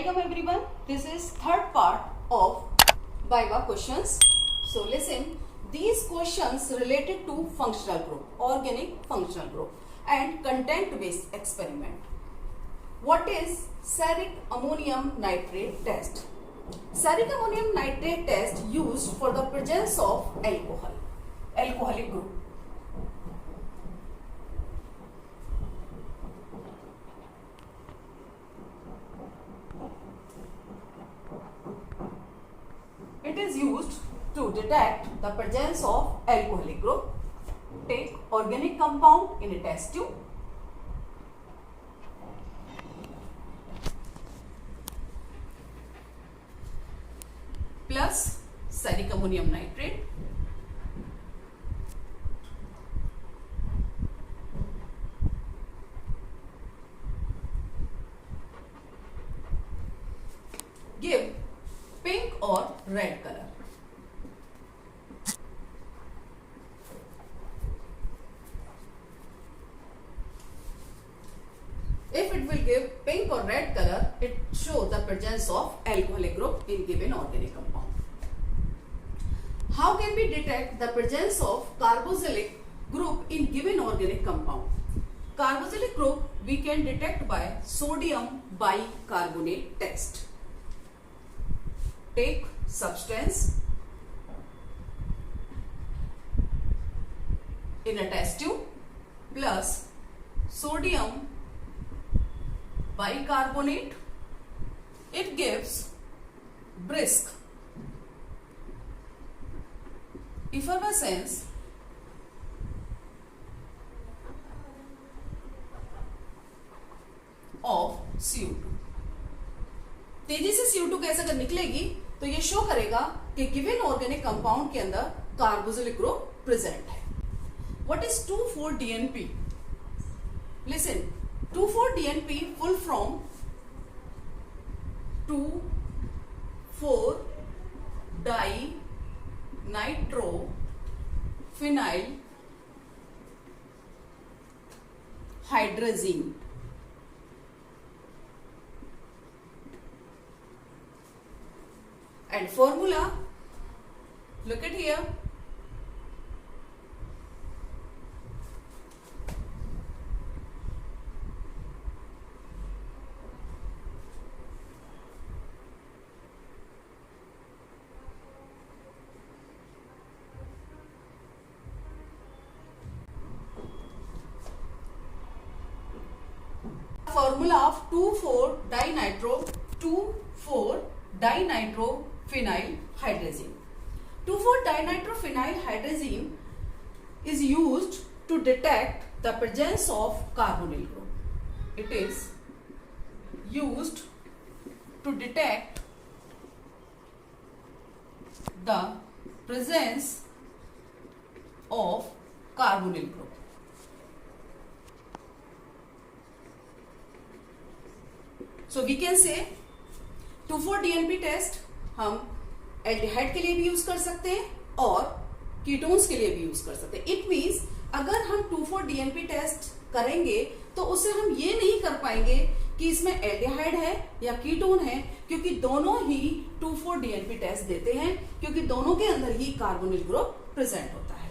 Welcome everyone. This is third part of Viva questions. So listen, these questions related to functional group, organic functional group and content based experiment. What is steric ammonium nitrate test? Steric ammonium nitrate test used for the presence of alcohol, alcoholic group. It is used to detect the presence of alcoholic group. Take organic compound in a test tube. Plus steric ammonium nitrate. Give pink or red color. If it will give pink or red color, it shows the presence of alcoholic group in given organic compound. How can we detect the presence of carboxylic group in given organic compound? Carboxylic group we can detect by sodium bicarbonate test. Take substance in a test tube plus sodium bicarbonate. It gives brisk effervescence of CO2. तेजी से CO2 gas अगर निकलेगी तो ये show करेगा कि given organic compound के अंदर कार्बोक्सिलिक ग्रुप प्रेजेंट है. What is 2,4-DNP? Listen, 2,4-DNP full from 2,4-dinitrophenyl hydrazine. And formula, look at here. Formula of 2,4-dinitrophenyl hydrazine. 2,4-dinitrophenyl hydrazine is used to detect the presence of carbonyl group. It is used to detect the presence of carbonyl group. So we can say 2,4-DNP test हम aldehyde के लिए भी use कर सकते हैं और ketones के लिए भी यूज कर सकते हैं. इट मींस अगर हम 2,4-DNP टेस्ट करेंगे तो उससे हम ये नहीं कर पाएंगे कि इसमें एल्डिहाइड है या कीटोन है, क्योंकि दोनों ही 2,4-DNP टेस्ट देते हैं, क्योंकि दोनों के अंदर ही कार्बोनिल ग्रुप प्रेजेंट होता है.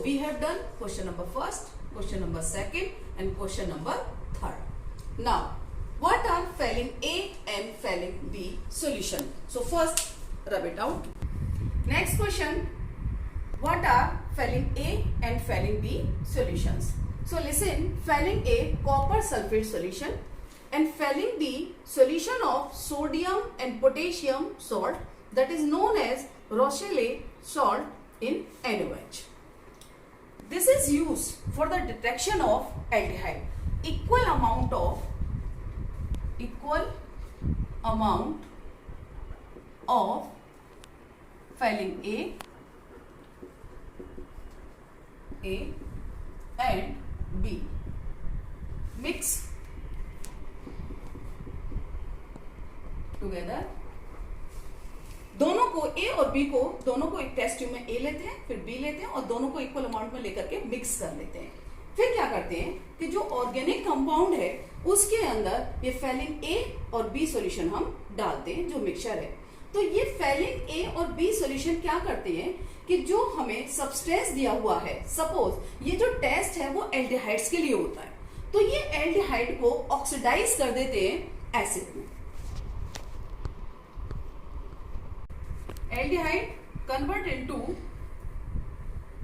We have done question number first, question number second and question number third. Now what are phelling A and phelling B solution? So first rub it out. Next question, what are phelling A and phelling B solutions? So listen, phelling A copper sulfate solution and phelling B solution of sodium and potassium salt, that is known as Rochelle salt in NaOH. This is used for the detection of aldehyde. Equal amount of phelling A and B. Mix together. दोनों को A और B को दोनों को एक test tube में A लेते हैं, फिर B लेते हैं और दोनों को इक्वल अमाउंट में लेकर के मिक्स कर लेते हैं. फिर क्या करते हैं कि जो ऑर्गेनिक कंपाउंड है उसके अंदर ये फेलिन ए और बी सॉल्यूशन हम डालते हैं जो मिक्सचर है। तो ये फेलिन ए और बी सॉल्यूशन क्या करते हैं कि जो हमें सब्सटेंस दिया हुआ है, सपोज ये जो टेस्ट है वो एल्डिहाइड्स के लिए होता है, तो ये एल्डिहाइड को ऑक्सीडाइज कर देते हैं एसिड में। Aldehyde convert into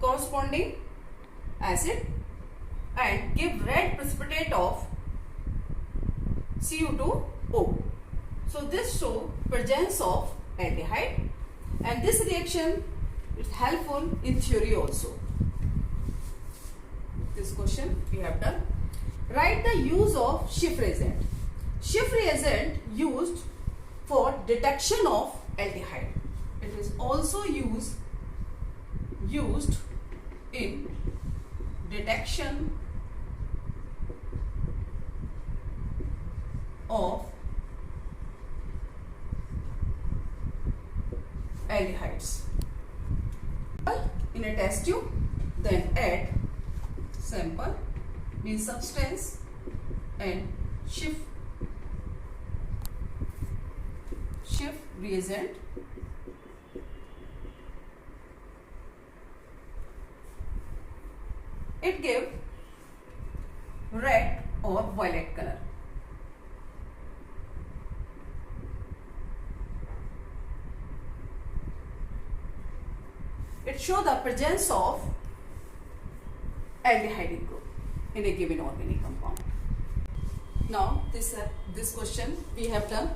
corresponding acid and give red precipitate of Cu2O. So this show presence of aldehyde, and this reaction is helpful in theory also. This question we have done. Write the use of Schiff reagent. Schiff reagent used for detection of aldehyde. It is also used in detection of aldehydes. In a test tube, then add sample, means substance, and Schiff reagent. It give red or violet color. It show the presence of aldehyde group in a given organic compound. Now this question we have done.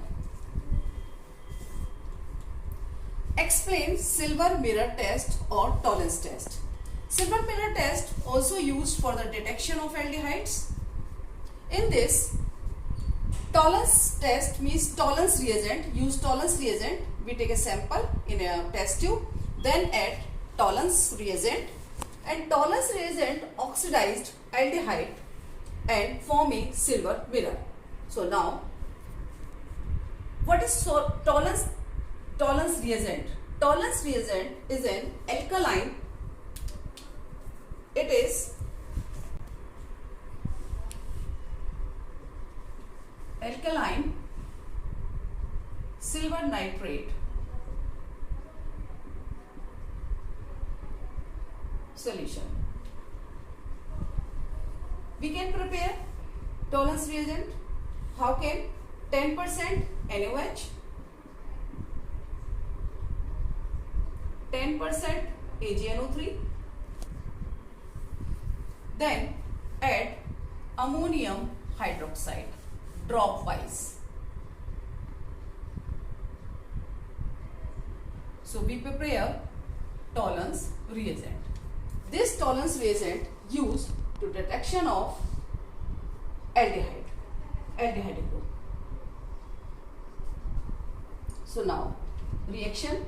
Explain silver mirror test or tolerance test. Silver mirror test also used for the detection of aldehydes. In this, tolerance test means tolerance reagent. Use tolerance reagent. We take a sample in a test tube, then add tolerance reagent, and tolerance reagent oxidized aldehyde and forming silver mirror. So now, what is tolerance reagent? Tolerance reagent is an alkaline. It is alkaline silver nitrate solution. We can prepare tolerance reagent. How can? 10% NaOH, 10% AgNO3, then add ammonium hydroxide drop wise. So we prepare tolerance reagent. This tolerance reagent used to detection of aldehyde group. So now reaction.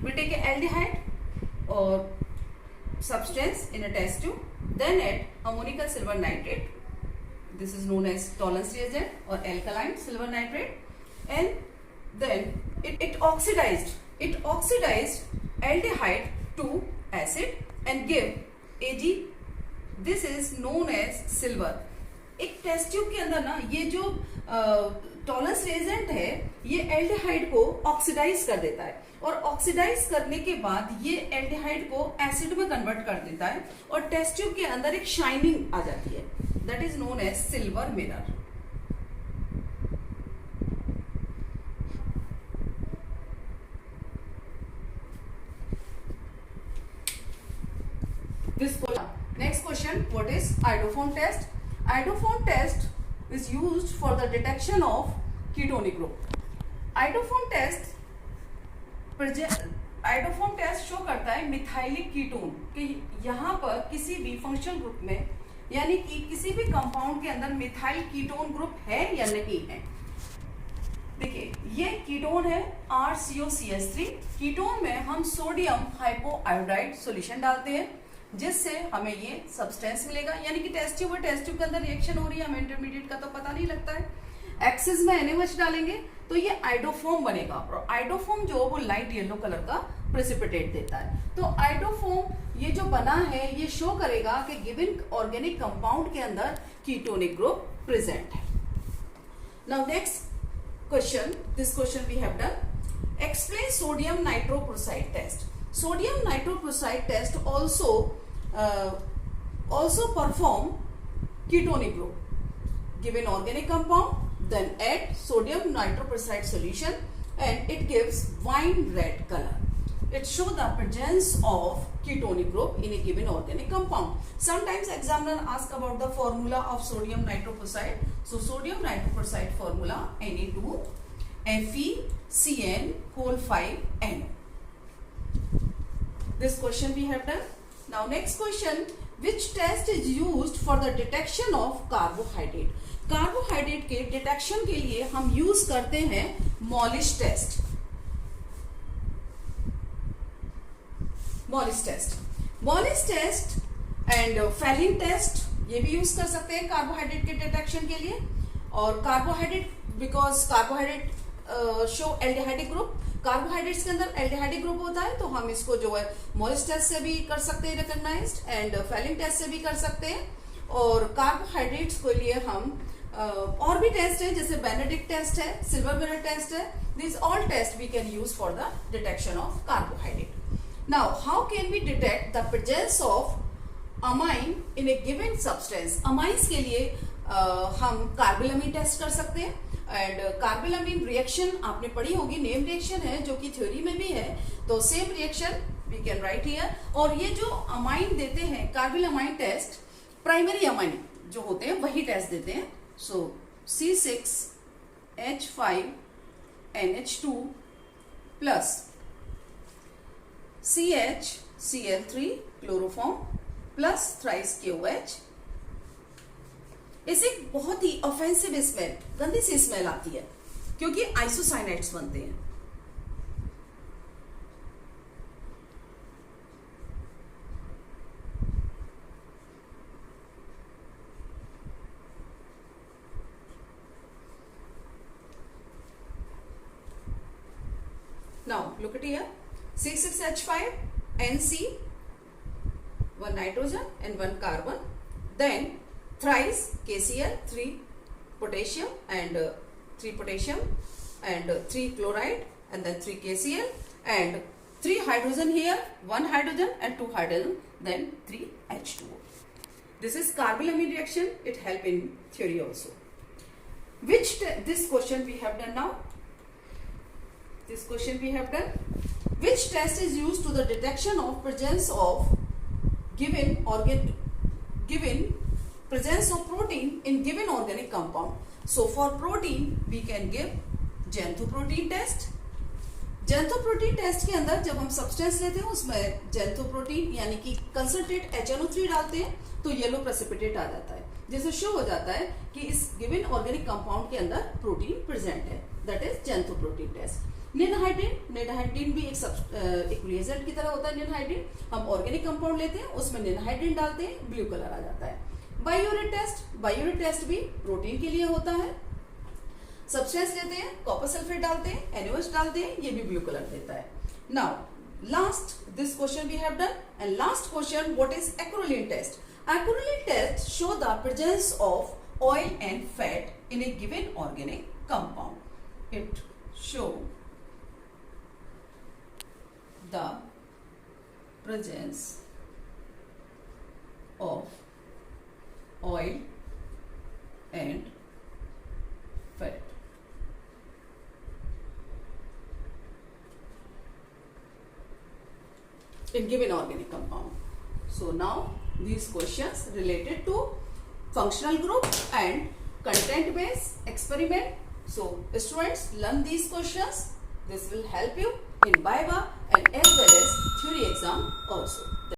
We take an aldehyde or substance in a test tube, then add ammonium silver nitrate. This is known as tolerance reagent or alkaline silver nitrate, and then it oxidized aldehyde to acid and give Ag. This is known as silver. एक test tube के अंदर ना ये जो tolerance reagent है ये aldehyde को oxidise कर देता है, और ऑक्सीडाइज करने के बाद ये एल्डिहाइड को एसिड में कन्वर्ट कर देता है, और टेस्ट ट्यूब के अंदर एक शाइनिंग आ जाती है, that is known as silver mirror. Next question, what is iodoform test? Iodoform test is used for the detection of ketonic group. Iodoform test show करता है मिथाइलिक कीटोन कि यहाँ पर किसी भी फंक्शनल ग्रुप में यानी कि किसी भी कंपाउंड के अंदर मिथाइल कीटोन ग्रुप है या नहीं है. देखिए ये कीटोन है RCOCH3. कीटोन में हम सोडियम हाइपोआयोडाइड सॉल्यूशन डालते हैं, जिससे हमें ये सब्सटेंस मिलेगा, यानी कि टेस्ट ट्यूब और टेस्ट ट्यूब के अंदर रिएक्शन हो रही है, हमें इंटरमीडिएट का तो पता नहीं लगता है। एक्सिस में NaOH डालेंगे तो ये आइडोफोम बनेगा, और आइडोफोम जो वो लाइट येलो कलर का प्रेसिपिटेट देता है। तो आइडोफोम ये जो बना है ये शो करेगा कि गिवन ऑर्गेनिक कंपाउंड के अंदर कीटोनिक ग्रुप प्रेजेंट है। Now next question, this question we have done. Explain sodium nitrochloride test. Sodium nitroprusside test also perform ketonic group. Given organic compound, then add sodium nitroprusside solution and it gives wine red color. It shows the presence of ketonic group in a given organic compound. Sometimes examiner ask about the formula of sodium nitroprusside. So sodium nitroprusside formula Na2FeCN(5NO). This question we have done. Now next question, which test is used for the detection of carbohydrate? Carbohydrate के detection के लिए हम use करते हैं Molisch test. Molisch test and Fehling test ये भी use कर सकते हैं कार्बोहाइड्रेट के डिटेक्शन के लिए। और carbohydrate, because carbohydrate show aldehydic group, carbohydrates के अंदर एल्डिहाइडिक ग्रुप होता है, तो हम इसको जो है मॉलिश टेस्ट से भी कर सकते हैं रिकॉग्नाइज्ड, एंड फेलिन टेस्ट से भी कर सकते हैं। और कार्बोहाइड्रेट्स के लिए हम और भी टेस्ट है, जैसे बेनेडिक्ट टेस्ट है, सिल्वर मिरर टेस्ट है। This all test we can use for the detection of carbohydrate. Now how can we detect the presence of amine in a given substance? Amines के लिए हम कार्बिलमिन test कर सकते हैं, and कार्बिलमिन reaction आपने पढ़ी होगी, नेम रिएक्शन है जो कि थ्योरी में भी है, तो same reaction we can write here. और ये जो अमाइन देते हैं कार्बिलमाइन टेस्ट, प्राइमरी अमाइन जो होते हैं वही टेस्ट देते हैं। सो C6H5NH2 plus CHCl3 chloroform plus thrice KOH। इसे बहुत ही ऑफेंसिव स्मेल, गंदी सी स्मेल आती है क्योंकि आइसोसाइनाइड्स बनते हैं। Now look at here, C6H5NC, one nitrogen and one carbon, then thrice KCl, 3 potassium and 3 potassium and 3 chloride, and then 3 KCl and 3 hydrogen here, 1 hydrogen and 2 hydrogen, then 3 H2O. This is carbylamine reaction. It help in theory also. This question we have done now. This question we have done. Which test is used to the detection of presence of given presence of protein in given organic compound? So for protein we can give xanthoprotein test. xanthoprotein test के अंदर जब हम substance लेते हैं उसमें xanthoprotein यानी कि concentrate HNO3 डालते हैं तो येलो प्रेसिपिटेट आ जाता है, जिससे शो हो जाता है कि इस गिवन ऑर्गेनिक कंपाउंड के अंदर प्रोटीन प्रेजेंट है, that is xanthoprotein test. Ninhydrin भी एक रिएजेंट की तरह होता है। निनहाइड्रीन हम ऑर्गेनिक कंपाउंड लेते हैं, उसमें निनहाइड्रीन डालते हैं, ब्लू कलर आ जाता है। बायोरेट टेस्ट भी प्रोटीन के लिए होता है। सब्सटेंस लेते हैं, कॉपर सल्फेट डालते हैं, NaOH डालते हैं, ये भी ब्लू कलर देता है। Now last, this question we have done, and last question, what is acrolein test? Acrolein test show the presence of oil and fat in a given organic compound. It show the presence of oil and fat in given organic compound. So now these questions related to functional group and content based experiment. So students, learn these questions. This will help you in Viva and as well as theory exam also.